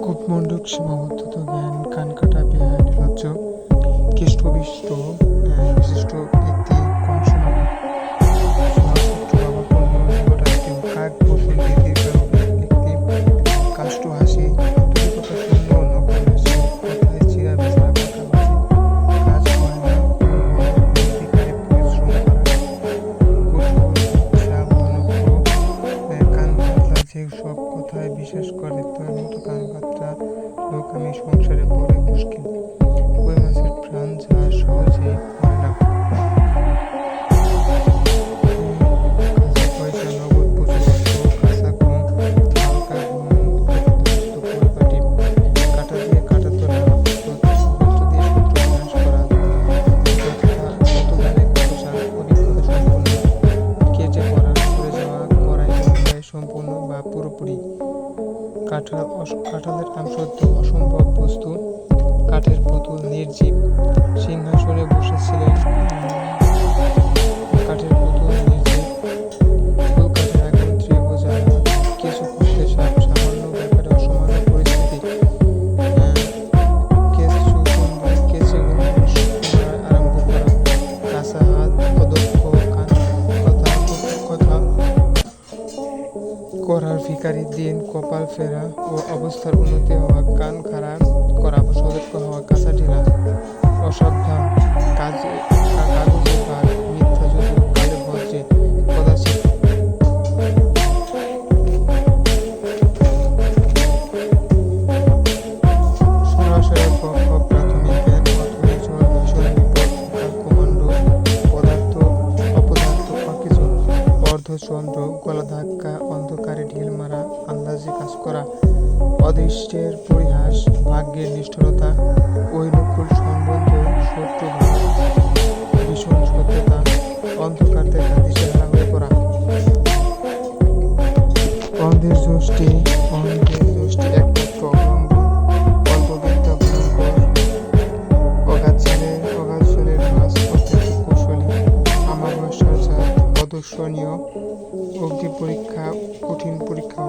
কূপমণ্ডূক সীমাবদ্ধতা জ্ঞান কানকাটা বেহায়া নির্লজ্জ কেষ্টবিষ্ট বিশিষ্ট ব্যক্তি কংসমালা সহস্র বাবা পূর্ণ কাক বসন্তী দীর্ঘায়ু ব্যক্তি কাষ্ঠ হাসি আন্তরিকতা পূর্ণ নকল হাসি কথায় চিরা বেচারা পাকাবাজি কাজ হয় না নির্বিকারে পরিশ্রম করা কান পাতলা যে সব কথায় বিশ্বাস করে তার মতো কান পাতলা লোক আমি সংসারে বড়ই মুশকিল। কই মাছের প্রাণ যা সহজেই হয় না। পয়সা নগদ প্রচুর কাঁচা ঘুম হালকা ঘুম পরিপাটি কাটা দিয়ে কাটাতো না সূত্র দিয়ে সূত্র বিনাশ করা কত গানে কত সার অভিজ্ঞতা সম্পূর্ণ কেটে পড়া সরে যাওয়া কড়াই বন্ধায় সম্পূর্ণ বা পুরোপুরি কাঁঠালের আমসত্ব অসম্ভব বস্তু কাঠের পুতুল নির্জীব সিংহাসনে বসেছিলেন কাঠের পুতুল নির্জীব ফুলকাঠের এখন ত্রিভুজা কিছু করতে সামান্য ব্যাপারে অসামান্য পরিস্থিতি কেঁচে আরম্ভ করা কাঁচা হাত অদক্ষ কথা করার ভিখারি দিন কপাল ফেরা ও অবস্থার উন্নতি হওয়া কান খাড়া করা সতর্ক হওয়া কাঁচা ঢিলা অসাবধান কাজে ভাগ মিথ্যা যদিও কালে বজ্রে কদাচিৎ সরাসরি প্রাথমিক জ্ঞান অথবা ঝড় ভীষণ বিপদ কমান্ড পদার্থ অপদার্থ অকিছু অর্ধচন্দ্র গলা ধাক্কা অন্ধকারে ঢিল মারা আন্দাজে কাজ করা অদৃষ্টের পরিহাস ভাগ্যের নিষ্ঠুরতা ঐনুকূল সম্বন্ধ শত্রুভাব ভীষণ সত্যতা অন্ধকার দেখা দিশেহারা হয়ে পড়া অন্ধের যষ্টি একমাত্র অবলম্বন অল্পবিদ্যা ভয়ঙ্কর অগাধ জলের মাছ অত্যন্ত কৌশলী আমাবস্যার চাঁদ অদর্শনীয় অগ্নি পরীক্ষা কঠিন পরীক্ষা